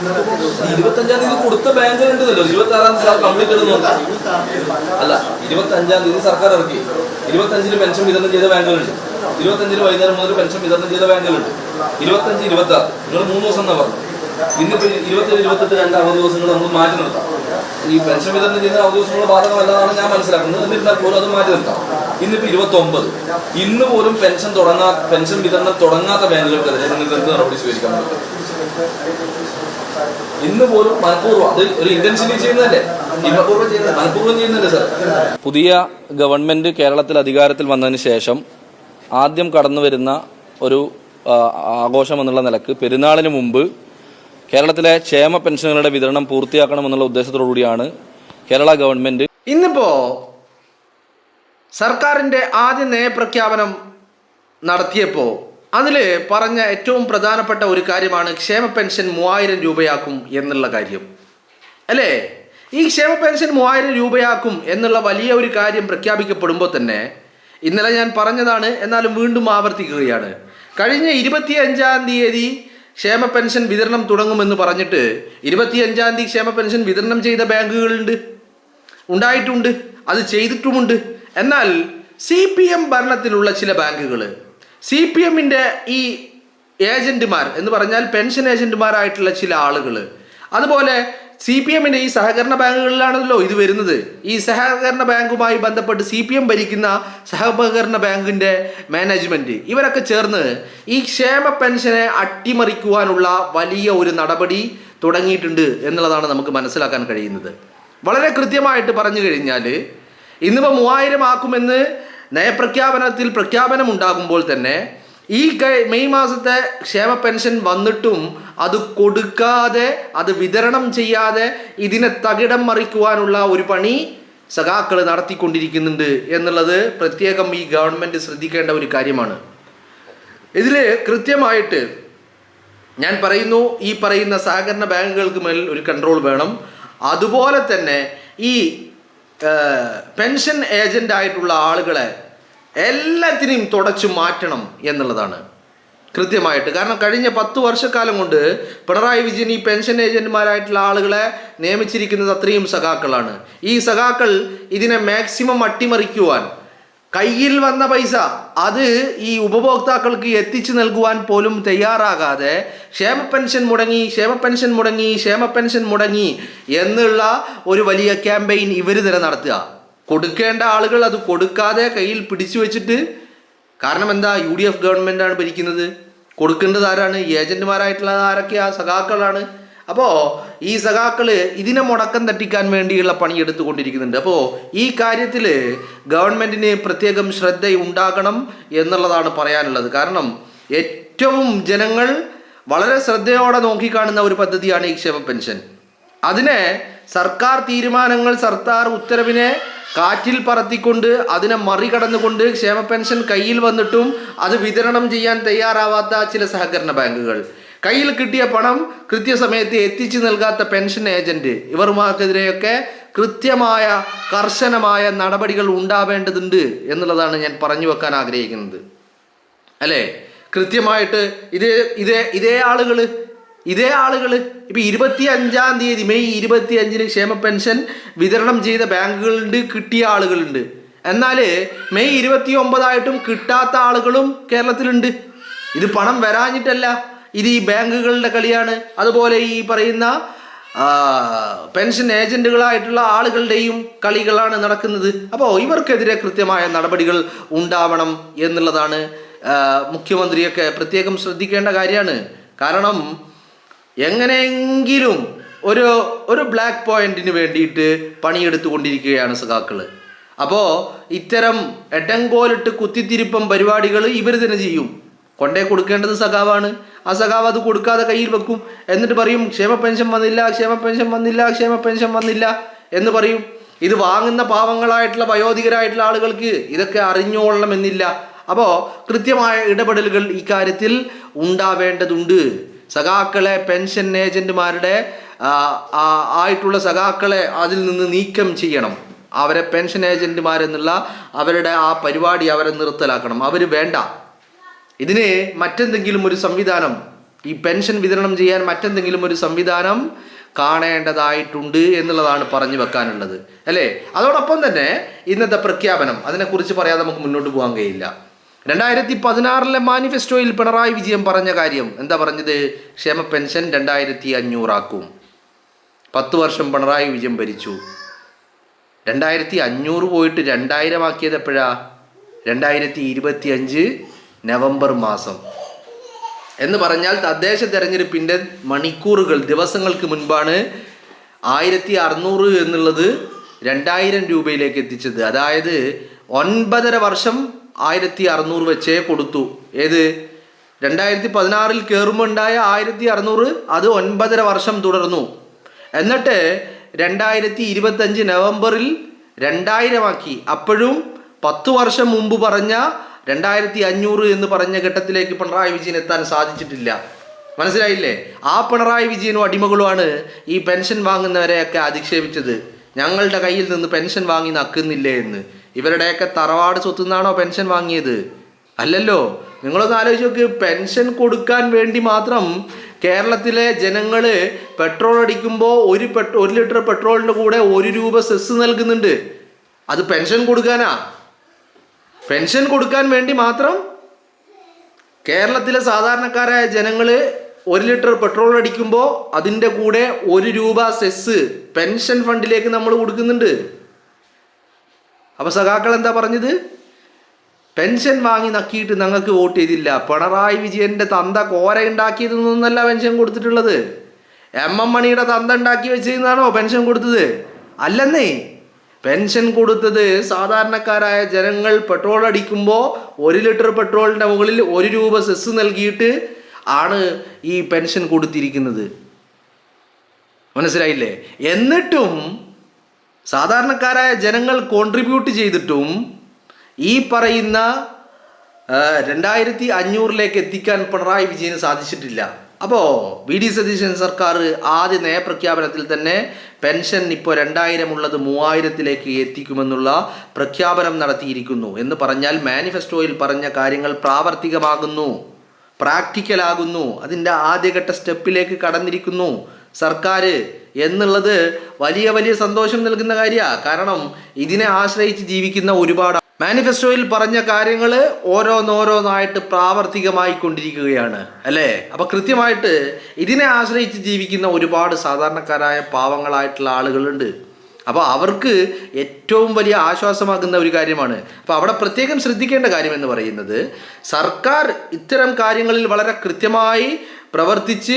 25-ാം തീയതി കൊടുത്ത ബാങ്കുകളുണ്ടല്ലോ, 26-ാം തീയതി കംപ്ലീറ്റ് നോക്കാം. അല്ല, 25-ാം തീയതി സർക്കാർ ഇറക്കി, 25-ന് പെൻഷൻ വിതരണം ചെയ്ത ബാങ്കുകളുണ്ട്, 25-ന് വൈകുന്നേരം മുതൽ പെൻഷൻ വിതരണം ചെയ്ത ബാങ്കുകളുണ്ട്, 25, 26 നിങ്ങൾ 3 ദിവസം എന്നാ പറഞ്ഞു. ഇന്നിപ്പോ 27, 28 2 അവധി ദിവസങ്ങൾ നമ്മൾ മാറ്റി നിർത്താം. ഈ പെൻഷൻ വിതരണം ചെയ്യുന്ന അവധി ദിവസങ്ങൾ ബാധകമല്ലാതാണ് ഞാൻ മനസ്സിലാക്കുന്നത്. എന്നിരുന്നാൽ പോലും അത് മാറ്റി നിർത്താം. ഇന്നിപ്പോ 29, ഇന്ന് പോലും പെൻഷൻ വിതരണം തുടങ്ങാത്ത ബാങ്കുകൾക്കെതിരെ നിങ്ങൾക്ക് എന്ത് നടപടി സ്വീകരിക്കാൻ പറ്റും? ഇന്ന് പോലും മനഃപൂർവ്വം, അത് ഒരു ഇന്റൻഷനലി ചെയ്യുന്നതല്ലേ, മനഃപൂർവ്വം ചെയ്യുന്നതല്ലേ സാർ? പുതിയ ഗവൺമെന്റ് കേരളത്തിൽ അധികാരത്തിൽ വന്നതിന് ശേഷം ആദ്യം കടന്നു വരുന്ന ഒരു ആഘോഷം എന്നുള്ള നിലക്ക് പെരുന്നാളിന് മുമ്പ് കേരളത്തിലെ ക്ഷേമ പെൻഷനുകളുടെ വിതരണം പൂർത്തിയാക്കണമെന്നുള്ള ഉദ്ദേശത്തോടുകൂടിയാണ് കേരള ഗവൺമെന്റ് ഇന്നിപ്പോ സർക്കാരിന്റെ ആദ്യ നയപ്രഖ്യാപനം നടത്തിയപ്പോൾ അതിൽ പറഞ്ഞ ഏറ്റവും പ്രധാനപ്പെട്ട ഒരു കാര്യമാണ് ക്ഷേമ പെൻഷൻ 3000 രൂപയാക്കും എന്നുള്ള കാര്യം അല്ലേ? ഈ ക്ഷേമ പെൻഷൻ 3000 രൂപയാക്കും എന്നുള്ള വലിയ ഒരു കാര്യം പ്രഖ്യാപിക്കപ്പെടുമ്പോൾ തന്നെ ഇന്നലെ ഞാൻ പറഞ്ഞതാണ്, എന്നാലും വീണ്ടും ആവർത്തിക്കുകയാണ്. കഴിഞ്ഞ 25-ാം തീയതി ക്ഷേമ പെൻഷൻ വിതരണം തുടങ്ങുമെന്ന് പറഞ്ഞിട്ട് 25-ാം തീയതി ക്ഷേമ പെൻഷൻ വിതരണം ചെയ്ത ബാങ്കുകളുണ്ട്, ഉണ്ടായിട്ടുണ്ട്, അത് ചെയ്തിട്ടുമുണ്ട്. എന്നാൽ CPM ഭരണത്തിലുള്ള ചില ബാങ്കുകൾ, CPMന്റെ ഈ ഏജന്റുമാർ എന്ന് പറഞ്ഞാൽ പെൻഷൻ ഏജന്റുമാരായിട്ടുള്ള ചില ആളുകൾ, അതുപോലെ CPMന്റെ ഈ സഹകരണ ബാങ്കുകളിലാണല്ലോ ഇത് വരുന്നത്. ഈ സഹകരണ ബാങ്കുമായി ബന്ധപ്പെട്ട് CPM ഭരിക്കുന്ന സഹകരണ ബാങ്കിന്റെ മാനേജ്മെന്റ് ഇവരൊക്കെ ചേർന്ന് ഈ ക്ഷേമ പെൻഷനെ അട്ടിമറിക്കുവാനുള്ള വലിയ ഒരു നടപടി തുടങ്ങിയിട്ടുണ്ട് എന്നുള്ളതാണ് നമുക്ക് മനസ്സിലാക്കാൻ കഴിയുന്നത്. വളരെ കൃത്യമായിട്ട് പറഞ്ഞു കഴിഞ്ഞാൽ ഇന്നിപ്പോൾ 3000 ആക്കുമെന്ന് നയപ്രഖ്യാപനത്തിൽ പ്രഖ്യാപനം ഉണ്ടാകുമ്പോൾ തന്നെ ഈ മെയ് മാസത്തെ ക്ഷേമ പെൻഷൻ വന്നിട്ടും അത് കൊടുക്കാതെ, അത് വിതരണം ചെയ്യാതെ ഇതിനെ തകിടം മറിക്കുവാനുള്ള ഒരു പണി സഖാക്കൾ നടത്തിക്കൊണ്ടിരിക്കുന്നുണ്ട് എന്നുള്ളത് പ്രത്യേകം ഈ ഗവൺമെൻറ് ശ്രദ്ധിക്കേണ്ട ഒരു കാര്യമാണ്. ഇതിൽ കൃത്യമായിട്ട് ഞാൻ പറയുന്നു, ഈ പറയുന്ന സഹകരണ ബാങ്കുകൾക്ക് മേൽ ഒരു കൺട്രോൾ വേണം. അതുപോലെ തന്നെ ഈ പെൻഷൻ ഏജൻ്റായിട്ടുള്ള ആളുകളെ എല്ലാത്തിനെയും തുടച്ചു മാറ്റണം എന്നുള്ളതാണ് കൃത്യമായിട്ട്. കാരണം കഴിഞ്ഞ 10 വർഷക്കാലം കൊണ്ട് പിണറായി വിജയൻ ഈ പെൻഷൻ ഏജന്റുമാരായിട്ടുള്ള ആളുകളെ നിയമിച്ചിരിക്കുന്നത് അത്രയും സഖാക്കളാണ്. ഈ സഖാക്കൾ ഇതിനെ മാക്സിമം അട്ടിമറിക്കുവാൻ, കയ്യിൽ വന്ന പൈസ അത് ഈ ഉപഭോക്താക്കൾക്ക് എത്തിച്ചു നൽകുവാൻ പോലും തയ്യാറാകാതെ ക്ഷേമ പെൻഷൻ മുടങ്ങി എന്നുള്ള ഒരു വലിയ ക്യാമ്പയിൻ ഇവർ തന്നെ നടത്തുക. കൊടുക്കേണ്ട ആളുകൾ അത് കൊടുക്കാതെ കയ്യിൽ പിടിച്ചു വെച്ചിട്ട്, കാരണം എന്താ, UDF ഗവൺമെൻറ്റാണ് ഭരിക്കുന്നത്, കൊടുക്കേണ്ടത് ആരാണ്? ഏജന്റുമാരായിട്ടുള്ള ആരൊക്കെയാ? സഖാക്കളാണ്. അപ്പോൾ ഈ സഖാക്കൾ ഇതിനെ മുടക്കം തട്ടിക്കാൻ വേണ്ടിയുള്ള പണിയെടുത്തുകൊണ്ടിരിക്കുന്നുണ്ട്. അപ്പോൾ ഈ കാര്യത്തിൽ ഗവൺമെൻറ്റിന് പ്രത്യേകം ശ്രദ്ധയുണ്ടാകണം എന്നുള്ളതാണ് പറയാനുള്ളത്. കാരണം ഏറ്റവും ജനങ്ങൾ വളരെ ശ്രദ്ധയോടെ നോക്കിക്കാണുന്ന ഒരു പദ്ധതിയാണ് ഈ ക്ഷേമ പെൻഷൻ. അതിനെ സർക്കാർ തീരുമാനങ്ങൾ, സർക്കാർ ഉത്തരവിനെ കാറ്റിൽ പറത്തിക്കൊണ്ട് അതിനെ മറികടന്നുകൊണ്ട് ക്ഷേമ പെൻഷൻ കയ്യിൽ വന്നിട്ടും അത് വിതരണം ചെയ്യാൻ തയ്യാറാവാത്ത ചില സഹകരണ ബാങ്കുകൾ, കയ്യിൽ കിട്ടിയ പണം കൃത്യസമയത്ത് എത്തിച്ചു നൽകാത്ത പെൻഷൻ ഏജന്റ്, ഇവർക്കെതിരെയൊക്കെ കൃത്യമായ കർശനമായ നടപടികൾ ഉണ്ടാവേണ്ടതുണ്ട് എന്നുള്ളതാണ് ഞാൻ പറഞ്ഞു വെക്കാൻ ആഗ്രഹിക്കുന്നത്. അല്ലേ? കൃത്യമായിട്ട് ഇതേ ആളുകൾ ഇപ്പം 25-ാം തീയതി മെയ് 25-ന് ക്ഷേമ പെൻഷൻ വിതരണം ചെയ്ത ബാങ്കുകളുണ്ട്, കിട്ടിയ ആളുകളുണ്ട്. എന്നാൽ മെയ് 29 കിട്ടാത്ത ആളുകളും കേരളത്തിലുണ്ട്. ഇത് പണം വരാഞ്ഞിട്ടല്ല, ഇത് ഈ ബാങ്കുകളുടെ കളിയാണ്. അതുപോലെ ഈ പറയുന്ന പെൻഷൻ ഏജന്റുകളായിട്ടുള്ള ആളുകളുടെയും കളികളാണ് നടക്കുന്നത്. അപ്പോൾ ഇവർക്കെതിരെ കൃത്യമായ നടപടികൾ ഉണ്ടാവണം എന്നുള്ളതാണ് മുഖ്യമന്ത്രിയൊക്കെ പ്രത്യേകം ശ്രദ്ധിക്കേണ്ട കാര്യമാണ്. കാരണം എങ്ങനെയെങ്കിലും ഒരു ബ്ലാക്ക് പോയിന്റിന് വേണ്ടിയിട്ട് പണിയെടുത്തുകൊണ്ടിരിക്കുകയാണ് സഖാക്കൾ. അപ്പോൾ ഇത്തരം എട്ടങ്കോലിട്ട് കുത്തിത്തിരിപ്പം പരിപാടികൾ ഇവർ തന്നെ ചെയ്യും. കൊണ്ടേ കൊടുക്കേണ്ടത് സഖാവാണ്. ആ സഖാവ് അത് കൊടുക്കാതെ കയ്യിൽ വെക്കും. എന്നിട്ട് പറയും ക്ഷേമ പെൻഷൻ വന്നില്ല എന്ന് പറയും. ഇത് വാങ്ങുന്ന പാവങ്ങളായിട്ടുള്ള വയോധികരായിട്ടുള്ള ആളുകൾക്ക് ഇതൊക്കെ അറിഞ്ഞോളണമെന്നില്ല. അപ്പോൾ കൃത്യമായ ഇടപെടലുകൾ ഇക്കാര്യത്തിൽ ഉണ്ടാവേണ്ടതുണ്ട്. സഖാക്കളെ, പെൻഷൻ ഏജന്റുമാരുടെ ആയിട്ടുള്ള സഖാക്കളെ അതിൽ നിന്ന് നീക്കം ചെയ്യണം. അവരെ പെൻഷൻ ഏജന്റുമാരെന്നുള്ള അവരുടെ ആ പരിപാടി അവരെ നിർത്തലാക്കണം. അവർ വേണ്ട. ഇതിന് മറ്റെന്തെങ്കിലും ഒരു സംവിധാനം ഈ പെൻഷൻ വിതരണം ചെയ്യാൻ മറ്റെന്തെങ്കിലും ഒരു സംവിധാനം കാണേണ്ടതായിട്ടുണ്ട് എന്നുള്ളതാണ് പറഞ്ഞു വെക്കാനുള്ളത്, അല്ലേ? അതോടൊപ്പം തന്നെ ഇന്നത്തെ പ്രഖ്യാപനം, അതിനെക്കുറിച്ച് പറയാതെ നമുക്ക് മുന്നോട്ട് പോകാൻ കഴിയില്ല. 2016 മാനിഫെസ്റ്റോയിൽ പിണറായി വിജയൻ പറഞ്ഞ കാര്യം എന്താ പറഞ്ഞത്? ക്ഷേമ പെൻഷൻ 2500 ആക്കും. 10 വർഷം പിണറായി വിജയൻ ഭരിച്ചു. 2500 പോയിട്ട് 2000 ആക്കിയത് എപ്പോഴാ? 2025 നവംബർ മാസം. എന്ന് പറഞ്ഞാൽ തദ്ദേശ തെരഞ്ഞെടുപ്പിൻ്റെ മണിക്കൂറുകൾ, ദിവസങ്ങൾക്ക് മുൻപാണ് 1600 എന്നുള്ളത് 2000 രൂപയിലേക്ക് എത്തിച്ചത്. അതായത് 9.5 വർഷം 1600 വെച്ചേ കൊടുത്തു. ഏത്? 2016 കയറുമ്പോൾ ഉണ്ടായ 1600 അത് 9.5 വർഷം തുടർന്നു. എന്നിട്ട് 2025 നവംബറിൽ 2000 ആക്കി. അപ്പോഴും 10 വർഷം മുമ്പ് പറഞ്ഞ 2500 എന്ന് പറഞ്ഞ ഘട്ടത്തിലേക്ക് പിണറായി വിജയൻ എത്താൻ സാധിച്ചിട്ടില്ല. മനസ്സിലായില്ലേ? ആ പിണറായി വിജയനും അടിമകളുമാണ് ഈ പെൻഷൻ വാങ്ങുന്നവരെയൊക്കെ അധിക്ഷേപിച്ചത്. ഞങ്ങളുടെ കയ്യിൽ നിന്ന് പെൻഷൻ വാങ്ങി നക്കുന്നില്ലേ എന്ന്. ഇവരുടെയൊക്കെ തറവാട് സ്വത്തുനിന്നാണോ പെൻഷൻ വാങ്ങിയത്? അല്ലല്ലോ. നിങ്ങളൊന്ന് ആലോചിച്ച് നോക്ക്. പെൻഷൻ കൊടുക്കാൻ വേണ്ടി മാത്രം കേരളത്തിലെ ജനങ്ങൾ പെട്രോൾ അടിക്കുമ്പോൾ 1 ലിറ്റർ പെട്രോളിൻ്റെ കൂടെ 1 രൂപ സെസ് നൽകുന്നുണ്ട്. അത് പെൻഷൻ കൊടുക്കാനാ? പെൻഷൻ കൊടുക്കാൻ വേണ്ടി മാത്രം കേരളത്തിലെ സാധാരണക്കാരായ ജനങ്ങൾ 1 ലിറ്റർ പെട്രോൾ അടിക്കുമ്പോൾ അതിൻ്റെ കൂടെ 1 രൂപ സെസ് പെൻഷൻ ഫണ്ടിലേക്ക് നമ്മൾ കൊടുക്കുന്നുണ്ട്. അപ്പോൾ സഖാക്കൾ എന്താ പറഞ്ഞത്? പെൻഷൻ വാങ്ങി നക്കിയിട്ട് ഞങ്ങൾക്ക് വോട്ട് ചെയ്തില്ല. പിണറായി വിജയൻ്റെ തന്ത കോര ഉണ്ടാക്കിയതൊന്നല്ല പെൻഷൻ കൊടുത്തിട്ടുള്ളത്. MM മണിയുടെ തന്ത ഉണ്ടാക്കി വെച്ചിരുന്നാണോ പെൻഷൻ കൊടുത്തത്? അല്ലെന്നേ. പെൻഷൻ കൊടുത്തത് സാധാരണക്കാരായ ജനങ്ങൾ പെട്രോൾ അടിക്കുമ്പോൾ 1 ലിറ്റർ പെട്രോളിൻ്റെ മുകളിൽ 1 രൂപ സെസ് നൽകിയിട്ട് ആണ് ഈ പെൻഷൻ കൊടുത്തിരിക്കുന്നത്. മനസ്സിലായില്ലേ? എന്നിട്ടും സാധാരണക്കാരായ ജനങ്ങൾ കോൺട്രിബ്യൂട്ട് ചെയ്തിട്ടും ഈ പറയുന്ന 2500 എത്തിക്കാൻ പിണറായി വിജയന് സാധിച്ചിട്ടില്ല. അപ്പോൾ VD സതീശൻ സർക്കാർ ആദ്യ നയപ്രഖ്യാപനത്തിൽ തന്നെ പെൻഷൻ ഇപ്പോൾ 2000 ഉള്ളത് 3000 എത്തിക്കുമെന്നുള്ള പ്രഖ്യാപനം നടത്തിയിരിക്കുന്നു. എന്ന് പറഞ്ഞാൽ മാനിഫെസ്റ്റോയിൽ പറഞ്ഞ കാര്യങ്ങൾ പ്രാവർത്തികമാകുന്നു, പ്രാക്ടിക്കലാകുന്നു. അതിൻ്റെ ആദ്യഘട്ട സ്റ്റെപ്പിലേക്ക് കടന്നിരിക്കുന്നു സർക്കാർ എന്നുള്ളത് വലിയ വലിയ സന്തോഷം നൽകുന്ന കാര്യമാണ്. കാരണം ഇതിനെ ആശ്രയിച്ച് ജീവിക്കുന്ന ഒരുപാട്, മാനിഫെസ്റ്റോയിൽ പറഞ്ഞ കാര്യങ്ങൾ ഓരോന്നോരോന്നായിട്ട് പ്രാവർത്തികമായി കൊണ്ടിരിക്കുകയാണ്, അല്ലേ? അപ്പോൾ കൃത്യമായിട്ട് ഇതിനെ ആശ്രയിച്ച് ജീവിക്കുന്ന ഒരുപാട് സാധാരണക്കാരായ പാവങ്ങളായിട്ടുള്ള ആളുകളുണ്ട്. അപ്പോൾ അവർക്ക് ഏറ്റവും വലിയ ആശ്വാസമാകുന്ന ഒരു കാര്യമാണ്. അപ്പോൾ അവിടെ പ്രത്യേകം ശ്രദ്ധിക്കേണ്ട കാര്യം എന്ന് പറയുന്നത്, സർക്കാർ ഇത്തരം കാര്യങ്ങളിൽ വളരെ കൃത്യമായി പ്രവർത്തിച്ച്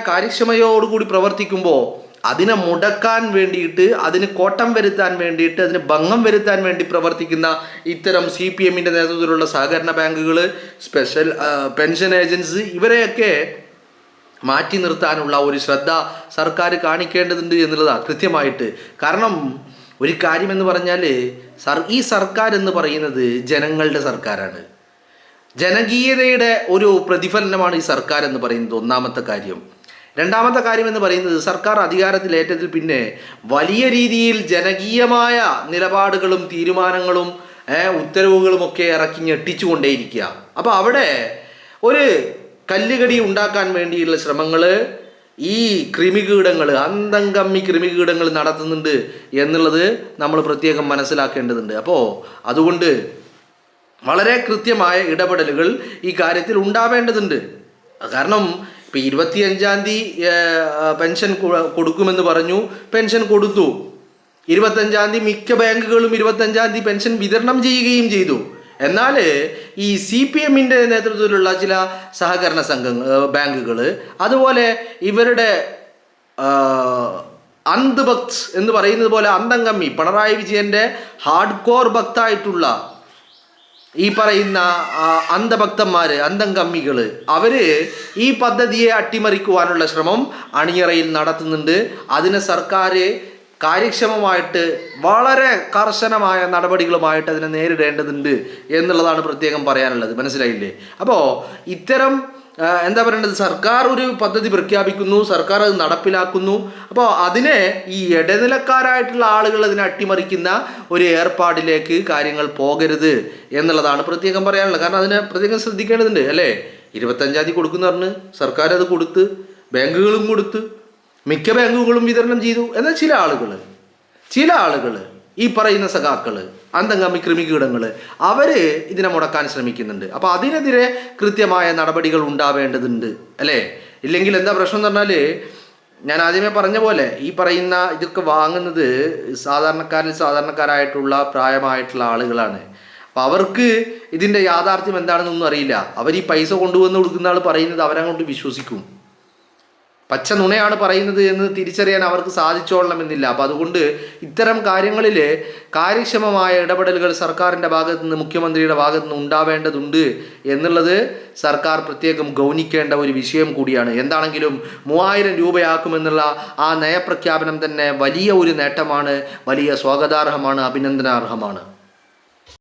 കാര്യക്ഷമതയോടുകൂടി പ്രവർത്തിക്കുമ്പോൾ അതിനെ മുടക്കാൻ വേണ്ടിയിട്ട്, അതിന് കോട്ടം വരുത്താൻ വേണ്ടിയിട്ട്, അതിന് ഭംഗം വരുത്താൻ വേണ്ടി പ്രവർത്തിക്കുന്ന ഇത്തരം CPMൻ്റെ നേതൃത്വത്തിലുള്ള സഹകരണ ബാങ്കുകൾ, സ്പെഷ്യൽ പെൻഷൻ ഏജൻസി, ഇവരെയൊക്കെ മാറ്റി നിർത്താനുള്ള ഒരു ശ്രദ്ധ സർക്കാർ കാണിക്കേണ്ടതുണ്ട് എന്നുള്ളതാണ് കൃത്യമായിട്ട്. കാരണം ഒരു കാര്യമെന്ന് പറഞ്ഞാൽ ഈ സർക്കാർ എന്ന് പറയുന്നത് ജനങ്ങളുടെ സർക്കാരാണ്. ജനകീയതയുടെ ഒരു പ്രതിഫലനമാണ് ഈ സർക്കാർ എന്ന് പറയുന്നത്, ഒന്നാമത്തെ കാര്യം. രണ്ടാമത്തെ കാര്യം എന്ന് പറയുന്നത്, സർക്കാർ അധികാരത്തിലേറ്റതിൽ പിന്നെ വലിയ രീതിയിൽ ജനകീയമായ നിലപാടുകളും തീരുമാനങ്ങളും ഉത്തരവുകളുമൊക്കെ ഇറക്കി ഞെട്ടിച്ചുകൊണ്ടേയിരിക്കുക. അപ്പോൾ അവിടെ ഒരു കല്ലുകടി ഉണ്ടാക്കാൻ വേണ്ടിയുള്ള ശ്രമങ്ങൾ ഈ കൃമികീടങ്ങൾ, അന്തംകമ്മി കൃമികീടങ്ങൾ നടത്തുന്നുണ്ട് എന്നുള്ളത് നമ്മൾ പ്രത്യേകം മനസ്സിലാക്കേണ്ടതുണ്ട്. അപ്പോൾ അതുകൊണ്ട് വളരെ കൃത്യമായ ഇടപെടലുകൾ ഈ കാര്യത്തിൽ ഉണ്ടാവേണ്ടതുണ്ട്. കാരണം ഇപ്പോൾ 25-ാം തീയതി പെൻഷൻ കൊടുക്കുമെന്ന് പറഞ്ഞു, പെൻഷൻ കൊടുത്തു. 25-ാം തീയതി മിക്ക ബാങ്കുകളും 25-ാം തീയതി പെൻഷൻ വിതരണം ചെയ്യുകയും ചെയ്തു. എന്നാൽ ഈ CPMൻ്റെ നേതൃത്വത്തിലുള്ള ചില സഹകരണ ബാങ്കുകൾ, അതുപോലെ ഇവരുടെ അന്ധഭക്ത് എന്ന് പറയുന്നത് പോലെ അന്തംകമ്മി, പിണറായി വിജയൻ്റെ ഹാർഡ് കോർ ഭക്തായിട്ടുള്ള ഈ പറയുന്ന അന്ധഭക്തന്മാർ, അന്തംകമ്മികൾ, അവർ ഈ പദ്ധതിയെ അട്ടിമറിക്കുവാനുള്ള ശ്രമം അണിയറയിൽ നടത്തുന്നുണ്ട്. അതിന് സർക്കാർ കാര്യക്ഷമമായിട്ട് വളരെ കർശനമായ നടപടികളുമായിട്ട് അതിനെ നേരിടേണ്ടതുണ്ട് എന്നുള്ളതാണ് പ്രത്യേകം പറയാനുള്ളത്. മനസ്സിലായില്ലേ? അപ്പോൾ ഇത്തരം എന്താ പറയേണ്ടത്, സർക്കാർ ഒരു പദ്ധതി പ്രഖ്യാപിക്കുന്നു, സർക്കാർ അത് നടപ്പിലാക്കുന്നു. അപ്പോൾ അതിനെ ഈ ഇടനിലക്കാരായിട്ടുള്ള ആളുകൾ അതിനെ അട്ടിമറിക്കുന്ന ഒരു ഏർപ്പാടിലേക്ക് കാര്യങ്ങൾ പോകരുത് എന്നുള്ളതാണ് പ്രത്യേകം പറയാനുള്ളത്. കാരണം അതിനെ പ്രത്യേകം ശ്രദ്ധിക്കേണ്ടതുണ്ട്, അല്ലേ? 25-ാം തീയതി കൊടുക്കുന്ന പറഞ്ഞ് സർക്കാർ അത് കൊടുത്ത്, ബാങ്കുകളും കൊടുത്ത്, മിക്ക ബാങ്കുകളും വിതരണം ചെയ്തു. എന്നാൽ ചില ആളുകൾ ഈ പറയുന്ന സഖാക്കൾ, അന്തംഗാമി കൃമികീടങ്ങൾ, അവർ ഇതിനെ മുടക്കാൻ ശ്രമിക്കുന്നുണ്ട്. അപ്പോൾ അതിനെതിരെ കൃത്യമായ നടപടികൾ ഉണ്ടാവേണ്ടതുണ്ട് അല്ലേ? ഇല്ലെങ്കിൽ എന്താ പ്രശ്നം എന്ന് പറഞ്ഞാൽ, ഞാൻ ആദ്യമേ പറഞ്ഞ പോലെ ഈ പറയുന്ന ഇതൊക്കെ വാങ്ങുന്നത് സാധാരണക്കാരായിട്ടുള്ള പ്രായമായിട്ടുള്ള ആളുകളാണ്. അപ്പോൾ അവർക്ക് ഇതിൻ്റെ യാഥാർത്ഥ്യം എന്താണെന്നൊന്നും അറിയില്ല. അവർ ഈ പൈസ കൊണ്ടുവന്ന് കൊടുക്കുന്ന ആൾ പറയുന്നത് അവരങ്ങോട്ട് വിശ്വസിക്കും. പച്ച നുണയാണ് പറയുന്നത് എന്ന് തിരിച്ചറിയാൻ അവർക്ക് സാധിച്ചോളണമെന്നില്ല. അപ്പം അതുകൊണ്ട് ഇത്തരം കാര്യങ്ങളിൽ കാര്യക്ഷമമായ ഇടപെടലുകൾ സർക്കാരിൻ്റെ ഭാഗത്തു നിന്ന്, മുഖ്യമന്ത്രിയുടെ ഭാഗത്തു നിന്ന് ഉണ്ടാവേണ്ടതുണ്ട് എന്നുള്ളത് സർക്കാർ പ്രത്യേകം ഗൗനിക്കേണ്ട ഒരു വിഷയം കൂടിയാണ്. എന്താണെങ്കിലും 3000 രൂപയാക്കുമെന്നുള്ള ആ നയപ്രഖ്യാപനം തന്നെ വലിയ ഒരു നേട്ടമാണ്, വലിയ സ്വാഗതാർഹമാണ്, അഭിനന്ദനാർഹമാണ്.